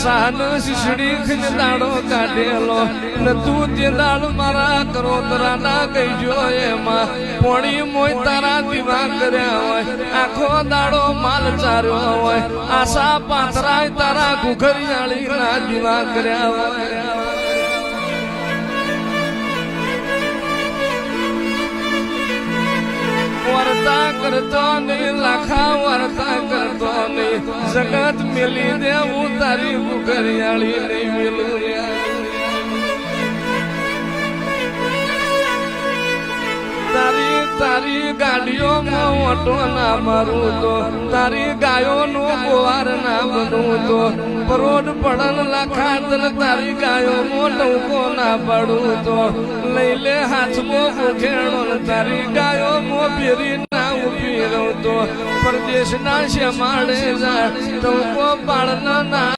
San શીશડી ખીને દાડો કાઢેલો ને તું તે દાડ મારા કરોતરા ના કહીજો એમાં પોણી મોય તારા દીવા કર્યા હોય આખો દાડો માલ ચાર્યો હોય આશા પાથરાય તારા ઘુઘરિયાળી ના દીવા કર્યા હોય वर्ता करतो नहीं लाखा वर्ता करतो नहीं जगत मिली दे उतारी घुघरियाળી नहीं मिलू तारी तारी गाड़ियों में ऑटो ना मारू तो तारी गायों नो गुवार ना बनू तो परोड पड़न लाखा तल तारी गायों मो टोको ना पड़ू तो लई ले हाथ मो खेड़ो तारी गायों मो फेरी ना उभी रहूं तो परदेश ना श्यामाड़े जा टोको पाड़ना ना